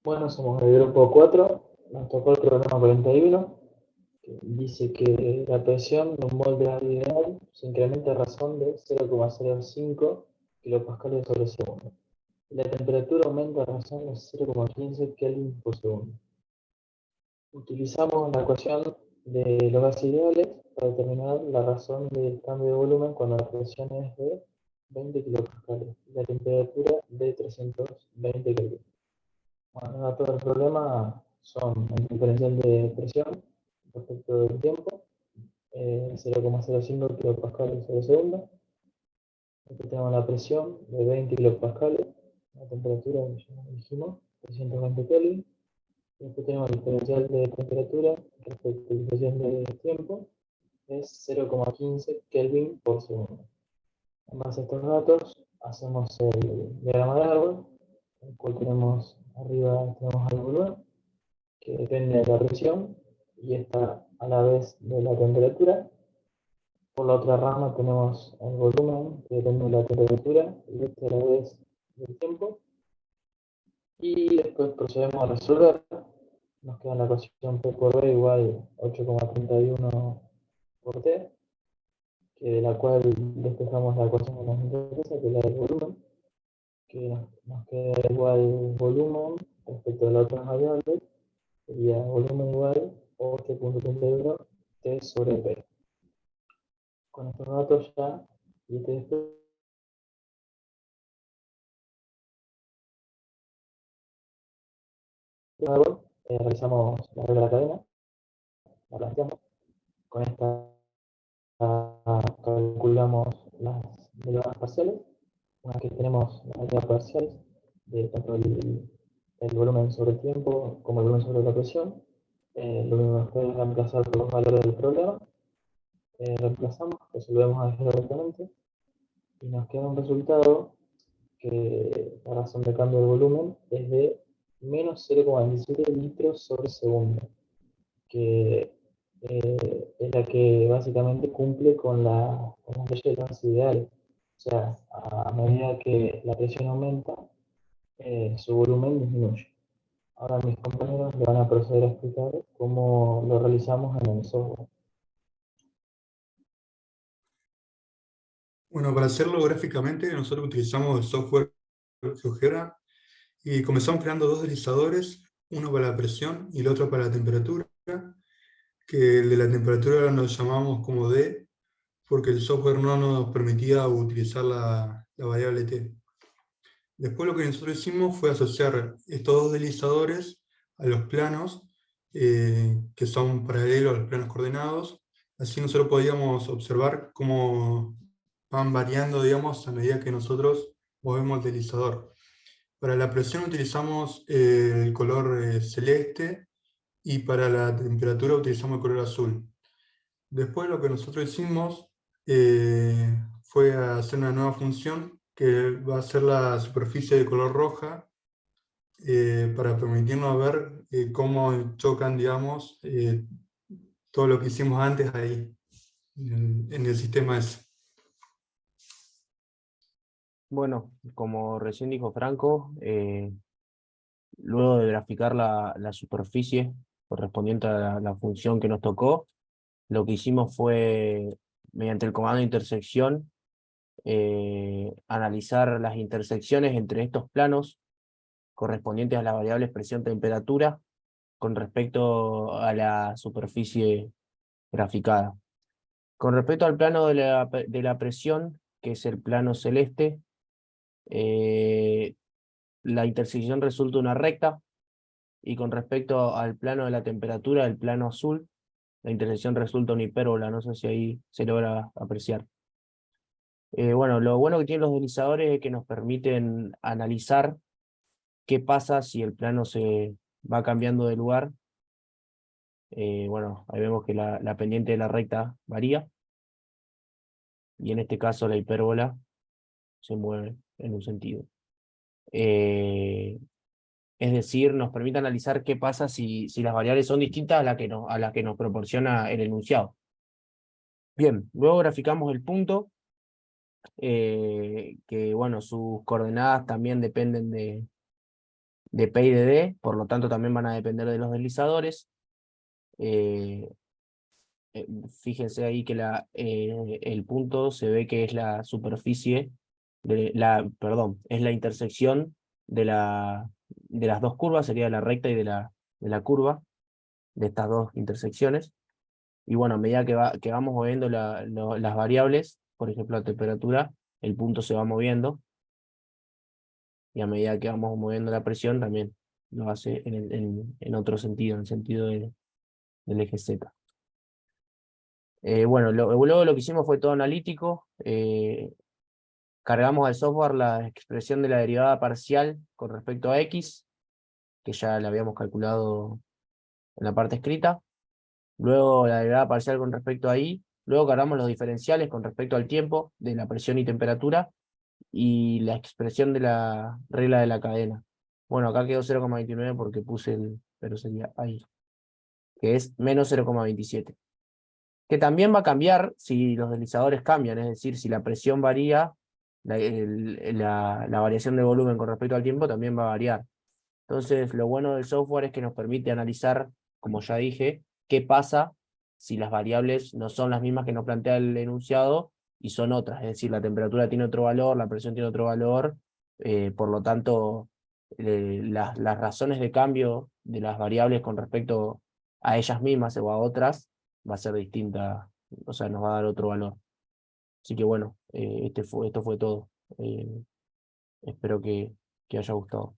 Bueno, somos el grupo 4, nos tocó el problema 41, que dice que la presión de un molde ideal se incrementa a razón de 0,05 kilopascales sobre segundo. Y la temperatura aumenta a razón de 0,15 Kelvin por segundo. Utilizamos la ecuación de los gases ideales para determinar la razón del cambio de volumen cuando la presión es de 20 kilopascales y la temperatura de 320 Kelvin. Bueno, los datos del problema son el diferencial de presión respecto del tiempo, 0,05 kilopascales sobre segundo. Aquí tenemos la presión de 20 kilopascales, la temperatura, que ya dijimos, 320 Kelvin. Y después tenemos el diferencial de temperatura respecto al diferencial de tiempo, es 0,15 Kelvin por segundo. En base a estos datos, hacemos el diagrama de árbol, en el cual tenemos arriba tenemos el volumen, que depende de la presión y está a la vez de la temperatura. Por la otra rama tenemos el volumen, que depende de la temperatura y este a la vez del tiempo. Y después procedemos a resolver. Nos queda la ecuación P por B igual 8,31 por T, que de la cual despejamos la ecuación que nos interesa, que es la del volumen, que nos queda igual volumen respecto a la otra variable, sería volumen igual 8,31 T sobre P. Con estos datos ya, y este realizamos la regla de la cadena, la planteamos. Con esta calculamos las derivadas parciales. Una vez que tenemos las derivadas parciales de tanto el volumen sobre el tiempo como el volumen sobre la presión, lo único que nos queda es reemplazar por los valores del problema. Reemplazamos, resolvemos algebraicamente y nos queda un resultado que la razón de cambio de volumen es de menos 0,27 litros sobre segundo, que es la que básicamente cumple con las leyes de gases ideales. O sea, a medida que la presión aumenta, su volumen disminuye. Ahora mis compañeros le van a proceder a explicar cómo lo realizamos en el software. Bueno, para hacerlo gráficamente, nosotros utilizamos el software GeoGebra y comenzamos creando dos deslizadores, uno para la presión y el otro para la temperatura, que el de la temperatura nos llamamos como D, porque el software no nos permitía utilizar la variable T. Después lo que nosotros hicimos fue asociar estos dos deslizadores a los planos que son paralelos a los planos coordenados. Así nosotros podíamos observar cómo van variando, digamos, a medida que nosotros movemos el deslizador. Para la presión utilizamos el color celeste y para la temperatura utilizamos el color azul. Después lo que nosotros hicimos fue hacer una nueva función que va a ser la superficie de color roja para permitirnos ver cómo chocan, digamos, todo lo que hicimos antes ahí, en el sistema ese. Bueno, como recién dijo Franco, luego de graficar la superficie correspondiente a la función que nos tocó, lo que hicimos fue, mediante el comando de intersección, analizar las intersecciones entre estos planos correspondientes a las variables presión-temperatura con respecto a la superficie graficada. Con respecto al plano de la presión, que es el plano celeste, la intersección resulta una recta, y con respecto al plano de la temperatura, el plano azul, la intersección resulta una hipérbola. No sé si ahí se logra apreciar. Bueno, lo bueno que tienen los deslizadores es que nos permiten analizar qué pasa si el plano se va cambiando de lugar. Bueno, ahí vemos que la pendiente de la recta varía, y en este caso la hipérbola se mueve en un sentido. Es decir, nos permite analizar qué pasa si las variables son distintas a las que nos proporciona el enunciado. Bien, luego graficamos el punto, que bueno, sus coordenadas también dependen de P y de D, por lo tanto también van a depender de los deslizadores. Fíjense ahí que el punto se ve que es la superficie, perdón, es la intersección de las dos curvas, sería la recta y de la curva, de estas dos intersecciones. Y bueno, a medida que vamos moviendo las variables, por ejemplo la temperatura, el punto se va moviendo, y a medida que vamos moviendo la presión también lo hace en otro sentido, en el sentido del eje Z. Bueno, luego lo que hicimos fue todo analítico. Cargamos al software la expresión de la derivada parcial con respecto a X, que ya la habíamos calculado en la parte escrita. Luego la derivada parcial con respecto a Y. Luego cargamos los diferenciales con respecto al tiempo de la presión y temperatura y la expresión de la regla de la cadena. Bueno, acá quedó 0,29 porque puse pero sería ahí, que es menos 0,27. Que también va a cambiar si los deslizadores cambian, es decir, si la presión varía, la variación de volumen con respecto al tiempo también va a variar. Entonces, lo bueno del software es que nos permite analizar, como ya dije, qué pasa si las variables no son las mismas que nos plantea el enunciado y son otras. Es decir, la temperatura tiene otro valor, la presión tiene otro valor, por lo tanto, las razones de cambio de las variables con respecto a ellas mismas o a otras va a ser distinta, o sea, nos va a dar otro valor. Así que bueno, esto fue todo. Espero que haya gustado.